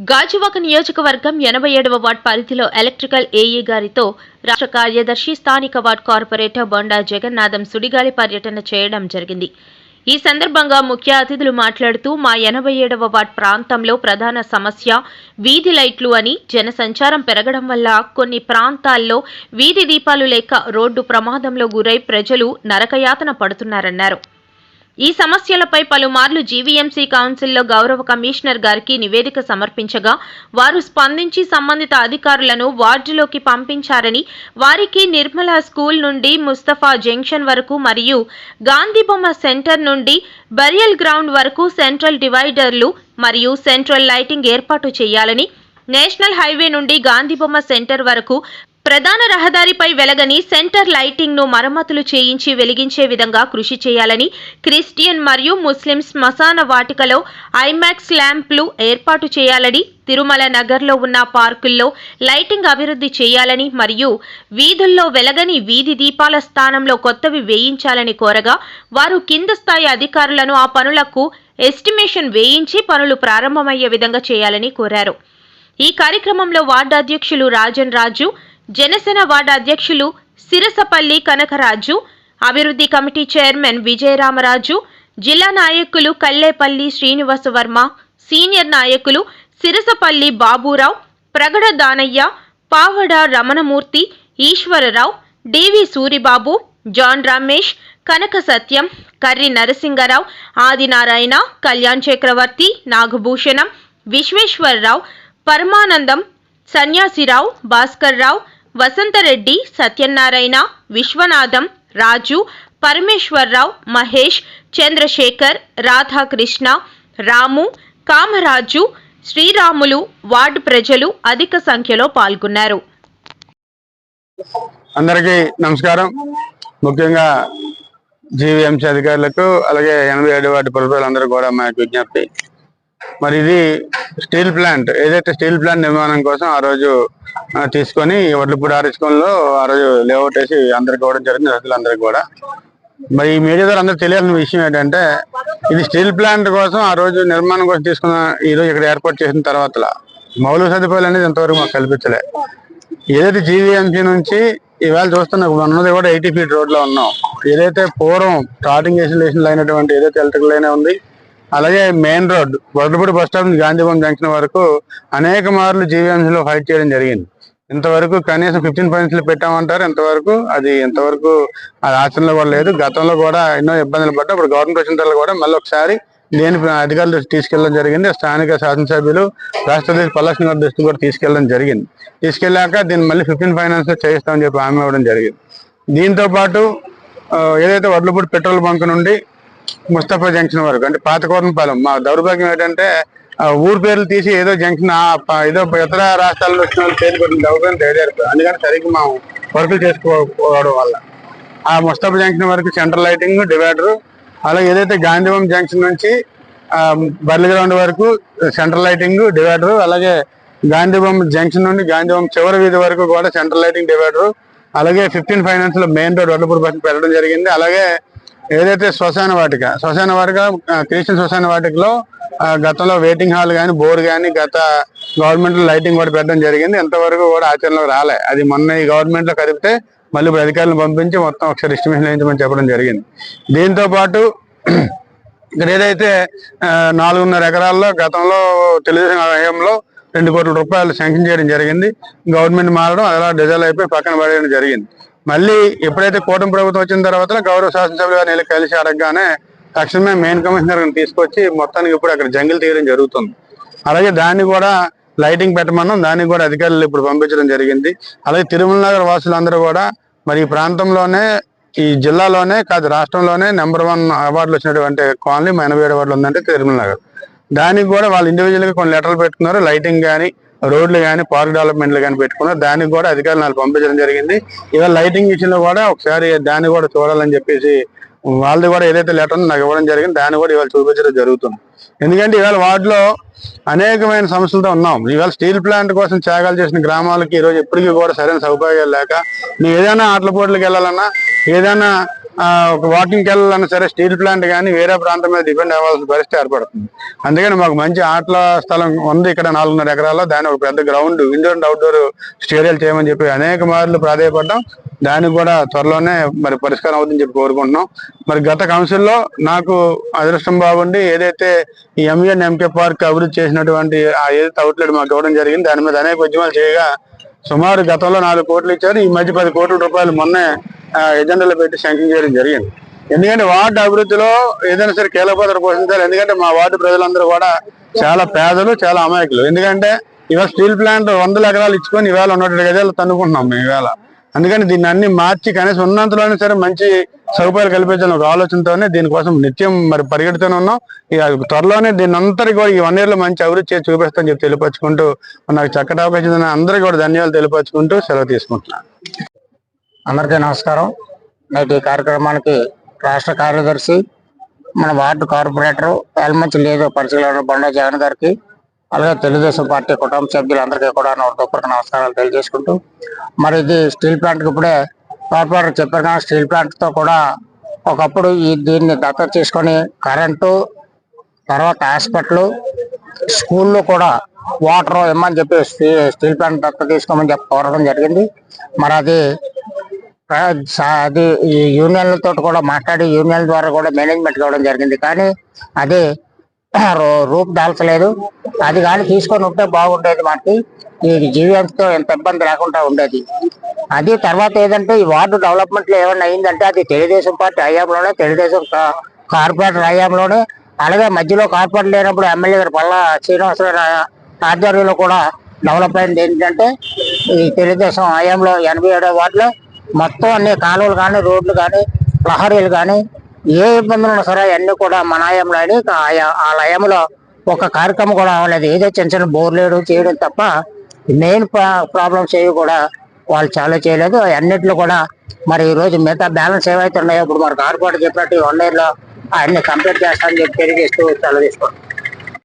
గాజువాక నియోజకవర్గం 87వ వార్డ్ పరిధిలో electrical AE గారితో రాష్ట్ర కార్యదర్శి స్థానిక వార్డ్ కార్పొరేటర్ బొండా జగన్నాథం సుడిగాలి పర్యటన చేయడం జరిగింది. ఈ సందర్భంగా ముఖ్య అతిథులు మాట్లాడుతూ మా 87వ వార్డ్ ప్రాంతంలో ప్రధాన సమస్య వీధి లైట్లు అని, జనసంచారం పెరగడం వల్ల కొన్ని ప్రాంతాల్లో వీధి దీపాలు లేక రోడ్డు ప్రమాదంలో గురై ప్రజలు నరకయాతన పడుతున్నారన్నారు. ఈ సమస్యలపై పలుమార్లు జీవీఎంసీ కౌన్సిల్లో గౌరవ కమిషనర్ గారికి నివేదిక సమర్పించగా వారు స్పందించి సంబంధిత అధికారులను వార్డులోకి పంపించారని, వారికి నిర్మల స్కూల్ నుండి ముస్తఫా జంక్షన్ వరకు మరియు గాంధీబొమ్మ సెంటర్ నుండి బరియల్ గ్రౌండ్ వరకు సెంట్రల్ డివైడర్లు మరియు సెంట్రల్ లైటింగ్ ఏర్పాటు చేయాలని, నేషనల్ హైవే నుండి గాంధీబొమ్మ సెంటర్ వరకు ప్రధాన రహదారిపై వెలగని సెంటర్ లైటింగ్ ను మరమ్మతులు చేయించి వెలిగించే విధంగా కృషి చేయాలని, క్రిస్టియన్ మరియు ముస్లిం శ్మశాన వాటికలో ఐమాక్స్ ల్యాంప్లు ఏర్పాటు చేయాలని, తిరుమల నగర్లో ఉన్న పార్కుల్లో లైటింగ్ అభివృద్ధి చేయాలని మరియు వీధుల్లో వెలగని వీధి దీపాల స్థానంలో కొత్తవి వేయించాలని కోరగా వారు కింద స్థాయి అధికారులను ఆ పనులకు ఎస్టిమేషన్ వేయించి పనులు ప్రారంభమయ్యే విధంగా చేయాలని కోరారు. ఈ కార్యక్రమంలో వార్డు అధ్యక్షులు రాజన్ రాజు, జనసేన వార్డు అధ్యక్షులు సిరసపల్లి కనకరాజు, అభివృద్ధి కమిటీ చైర్మన్ విజయరామరాజు, జిల్లా నాయకులు కల్లేపల్లి శ్రీనివాస వర్మ, సీనియర్ నాయకులు సిరసపల్లి బాబురావు, ప్రగడ దానయ్య, పావడ రమణమూర్తి, ఈశ్వరరావు, డివి సూరిబాబు, జాన్ రమేష్, కనక సత్యం, కర్రి నరసింగరావు, ఆదినారాయణ, కళ్యాణ్ చక్రవర్తి, నాగభూషణం, విశ్వేశ్వరరావు, పరమానందం, సన్యాసిరావు, భాస్కర్రావు, వసంతరెడ్డి, సత్యనారాయణ, విశ్వనాథం, రాజు, పరమేశ్వరరావు, మహేష్, చంద్రశేఖర్, రాధాకృష్ణ, రాము, కామరాజు, శ్రీరాములు, వార్డు ప్రజలు అధిక సంఖ్యలో పాల్గొన్నారు. అందరికీ నమస్కారం. ముఖ్యంగా జీవీఎంసీ అధికారులకు అలాగే 87 వార్డు ప్రజలందరూ కూడా మా విజ్ఞప్తి. మరి ఇది స్టీల్ ప్లాంట్, ఏదైతే స్టీల్ ప్లాంట్ నిర్మాణం కోసం ఆ రోజు తీసుకొని వడ్లపూడి ఆర్ఎస్కంలో ఆ రోజు లేఅవుట్ వేసి అందరికి ఇవ్వడం జరిగింది, రైతులందరికీ కూడా. మరి ఈ మీడియా ద్వారా అందరూ తెలియాల్సిన విషయం ఏంటంటే, ఇది స్టీల్ ప్లాంట్ కోసం ఆ రోజు నిర్మాణం కోసం తీసుకున్న ఈరోజు ఇక్కడ ఏర్పాటు చేసిన తర్వాత మౌలిక సదుపాయాలు అనేది ఇంతవరకు మాకు కల్పించలే. ఏదైతే జీవీఎంసీ నుంచి ఈవేళ చూస్తున్నా ఉన్నది కూడా 80 ఫీట్ రోడ్ లో ఉన్నాం. ఏదైతే పూర్వం స్టార్టింగ్ ఇన్స్టాలేషన్ అయినటువంటి ఏదైతే ఎలక్ట్రికల్ లైన్ ఉంది, అలాగే main road Vadlapudi bus stop నుంచి గాంధీబొమ్మ జంక్షన్ వరకు అనేక మార్లు జీవీఎంసీలో ఫైట్ చేయడం జరిగింది. ఇంతవరకు కనీసం 15 పాయింట్స్ పెట్టామంటారు, ఇంతవరకు అది ఆచరణలో కూడా లేదు. గతంలో కూడా ఎన్నో ఇబ్బందులు పడ్డా ఇప్పుడు గవర్నమెంట్ వచ్చిన తర్వాత కూడా మళ్ళీ ఒకసారి దేని అధికారులు తీసుకెళ్లడం జరిగింది. స్థానిక శాసనసభ్యులు రాష్ట్రపతి పల్లాశ్రీ గారి దృష్టి కూడా తీసుకెళ్లడం జరిగింది. తీసుకెళ్లాక దీన్ని మళ్ళీ 15 ఫైనాన్స్ లో చేయిస్తామని చెప్పి హామీ ఇవ్వడం జరిగింది. దీంతో పాటు ఏదైతే వడ్లపూడి పెట్రోల్ బంక్ నుండి ముస్తఫా జంక్షన్ వరకు అంటే పాతకోటంపాలెం, మా దౌర్భాగ్యం ఏంటంటే ఊరు పేర్లు తీసి ఏదో జంక్షన్ ఏదో ఇతర రాష్ట్రాల్లో వచ్చిన వాళ్ళు పేరు పెట్టిన దౌర్భాగ్యం తయారు. అందుకని సరిగ్గా మా వర్కులు చేసుకోవడం వల్ల ఆ ముస్తఫా జంక్షన్ వరకు సెంట్రల్ లైటింగ్, డివైడర్, అలాగే ఏదైతే గాంధీబొమ్మ జంక్షన్ నుంచి బర్లి గ్రౌండ్ వరకు సెంట్రల్ లైటింగ్, డివైడర్, అలాగే గాంధీబొమ్మ జంక్షన్ నుండి గాంధీబొమ్మ చివరి వీధి వరకు కూడా సెంట్రల్ లైటింగ్, డివైడర్, అలాగే 15 ఫైనాన్స్ లో మెయిన్ రోడ్ వడ్లపూడి బస్సు పెట్టడం జరిగింది. అలాగే ఏదైతే శ్మశాన వాటిక క్రిస్టియన్ శ్మశాన వాటికలో గతంలో వెయిటింగ్ హాల్ కానీ బోర్ కానీ గత గవర్నమెంట్ లైటింగ్ కూడా పెట్టడం జరిగింది. ఎంతవరకు కూడా ఆచరణలోకి రాలే. అది మొన్న ఈ గవర్నమెంట్ లో కలిపితే మళ్ళీ ఇప్పుడు అధికారులను పంపించి మొత్తం ఒకసారి ఎస్టిమేషన్ వేయించమని చెప్పడం జరిగింది. దీంతో పాటు ఇక్కడ ఏదైతే 4.5 ఎకరాల్లో గతంలో తెలుగుదేశం హయాంలో 2 కోట్ల రూపాయలు శాంక్షన్ చేయడం జరిగింది. గవర్నమెంట్ మారడం అలా డిజైల్ అయిపోయి పక్కన పడేయడం జరిగింది. మళ్ళీ ఎప్పుడైతే కూటమి ప్రభుత్వం వచ్చిన తర్వాత గౌరవ శాసనసభ్యులు గారిని కలిసి అడగగానే తక్షణమే మెయిన్ కమిషనర్ తీసుకొచ్చి మొత్తానికి ఇప్పుడు అక్కడ జంగిల్ తీయడం జరుగుతుంది. అలాగే దాన్ని కూడా లైటింగ్ పెట్టమన్నాం, దానికి కూడా అధికారులు ఇప్పుడు పంపించడం జరిగింది. అలాగే తిరుమల నగర్ వాసులందరూ కూడా మరి ఈ ప్రాంతంలోనే, ఈ జిల్లాలోనే కాదు రాష్ట్రంలోనే నెంబర్ 1 అవార్డులు వచ్చినటువంటి కాలనీ 87 వార్డులు ఉందంటే తిరుమల నగర్. దానికి కూడా వాళ్ళు ఇండివిజువల్ గా కొన్ని లెటర్లు పెట్టుకున్నారు. లైటింగ్ కానీ, రోడ్లు కానీ, పార్క్ డెవలప్మెంట్లు కానీ పెట్టుకున్నారు. దానికి కూడా అధికారులు పంపించడం జరిగింది. ఇవాళ లైటింగ్ విషయంలో కూడా ఒకసారి దాన్ని కూడా చూడాలని చెప్పేసి వాళ్ళది కూడా ఏదైతే లెటర్ నాకు ఇవ్వడం జరిగింది, దాన్ని కూడా ఇవాళ చూపించడం జరుగుతుంది. ఎందుకంటే ఇవాళ వార్డులో అనేకమైన సమస్యలతో ఉన్నాం. ఇవాళ స్టీల్ ప్లాంట్ కోసం త్యాగాలు చేసిన గ్రామాలకి ఈరోజు ఎప్పటికీ కూడా సరైన సౌకర్యాలు లేక, నువ్వు ఏదైనా ఆటల పోటీలకు వెళ్ళాలన్నా, ఏదైనా ఒక వాకింగ్కి వెళ్ళాలన్నా సరే స్టీల్ ప్లాంట్ కానీ వేరే ప్రాంతం మీద డిపెండ్ అవ్వాల్సిన పరిస్థితి ఏర్పడుతుంది. అందుకని మాకు మంచి ఆటల స్థలం ఉంది ఇక్కడ 4.5 ఎకరాల్లో. దాని ఒక పెద్ద గ్రౌండ్, ఇండోర్ అండ్ అవుట్డోర్ స్టేడియాలు చేయమని చెప్పి అనేక మార్లు ప్రాధాయపడ్డాం. దానికి కూడా త్వరలోనే మరి పరిష్కారం అవుతుందని చెప్పి కోరుకుంటున్నాం. మరి గత కౌన్సిల్లో నాకు అదృష్టం బాగుండి ఏదైతే ఈ ఎంవిఎన్ ఎంకే పార్క్ అభివృద్ధి చేసినటువంటి ఏదైతే అవుట్లెట్ మాకు ఇవ్వడం జరిగింది, దాని మీద అనేక ఉద్యమాలు చేయగా సుమారు గతంలో 4 కోట్లు ఇచ్చారు. ఈ మధ్య 10 కోట్ల రూపాయలు మొన్నే ఎజెండాలో పెట్టి శాంక్షన్ చేయడం జరిగింది. ఎందుకంటే వార్డు అభివృద్ధిలో ఏదైనా సరే కీలక పాత్ర పోషించాలి. ఎందుకంటే మా వార్డు ప్రజలందరూ కూడా చాలా పేదలు, చాలా అమాయకులు. ఎందుకంటే ఇవాళ స్టీల్ ప్లాంట్ 100 ఎకరాలు ఇచ్చుకొని ఈవేళ 120 గజాలు తన్నుకుంటున్నాం మేము ఈవేళ. అందుకని దీన్ని అన్ని మార్చి కనీసం ఉన్నంతలోనే సరే మంచి సదుపాయాలు కల్పించాలని ఒక ఆలోచనతోనే దీనికోసం నిత్యం మరి పరిగెడుతూనే ఉన్నాం. ఇక త్వరలోనే దీన్ని అంతటి కూడా ఈ 1 year లో మంచి అభివృద్ధి చేసి చూపిస్తామని చెప్పి తెలియపరుచుకుంటూ నాకు చక్కటి అవకాశం అందరికీ కూడా ధన్యవాదాలు తెలియపరుచుకుంటూ సెలవు తీసుకుంటున్నాను. అందరికీ నమస్కారం. నేటి కార్యక్రమానికి రాష్ట్ర కార్యదర్శి, మన వార్డు కార్పొరేటర్ ఎల్మంచి లేదు పరిశీలన బండా జగన్ గారికి, అలాగే తెలుగుదేశం పార్టీ కుటుంబ సభ్యులందరికీ కూడా ఒక్కొక్కరికి నమస్కారాలు తెలియజేసుకుంటూ, మరి ఇది స్టీల్ ప్లాంట్కి ఇప్పుడే కార్పొరేటర్ చెప్పారు కానీ స్టీల్ ప్లాంట్తో కూడా ఒకప్పుడు దీన్ని దత్తత తీసుకొని కరెంటు, తర్వాత హాస్పిటల్, స్కూల్లో కూడా వాటర్ ఇమ్మని చెప్పి స్టీల్ ప్లాంట్ దత్తత తీసుకోమని చెప్పి కోరడం జరిగింది. మరి అది ఈ యూనియన్లతో కూడా మాట్లాడి యూనియన్ ద్వారా కూడా మేనేజ్మెంట్ కావడం జరిగింది. కానీ అది రూపు దాల్చలేదు. అది కానీ తీసుకొని ఉంటే బాగుండేది. మనకి ఈ జీవీఎంతో ఎంత ఇబ్బంది లేకుండా ఉండేది. అది తర్వాత ఏదంటే ఈ వార్డు డెవలప్మెంట్ లో ఏమన్నా అయిందంటే అది తెలుగుదేశం పార్టీ హయాంలోనే, తెలుగుదేశం కార్పొరేటర్ హయాంలోనే, అలాగే మధ్యలో కార్పొరేటర్ లేనప్పుడు ఎమ్మెల్యే గారు పల్లా శ్రీనివాసరావు ఆధ్వర్యంలో కూడా డెవలప్ అయింది. ఏంటంటే ఈ తెలుగుదేశం హయాంలో 87వ వార్డులో మొత్తం అన్ని కాలువలు కానీ, రోడ్లు కానీ, ప్రహరీలు కానీ, ఏ ఇబ్బందులు ఉన్నా సరే అన్ని కూడా మన హయాంలో అని ఆ లయంలో ఒక కార్యక్రమం కూడా అవ్వలేదు. ఏదో చిన్న చిన్న బోర్లేడు చేయడం తప్ప మెయిన్ ప్రాబ్లమ్స్ ఏవి కూడా వాళ్ళు చాలా చేయలేదు. అన్నిట్లో కూడా మరి ఈ రోజు మిగతా బ్యాలెన్స్ ఏవైతే ఉన్నాయో ఇప్పుడు మరి కార్పొరేటర్ చెప్పినట్టు 1 year లో అన్ని కంప్లీట్ చేస్తామని చెప్పి తెలియజేస్తూ సెలవు తీసుకోండి.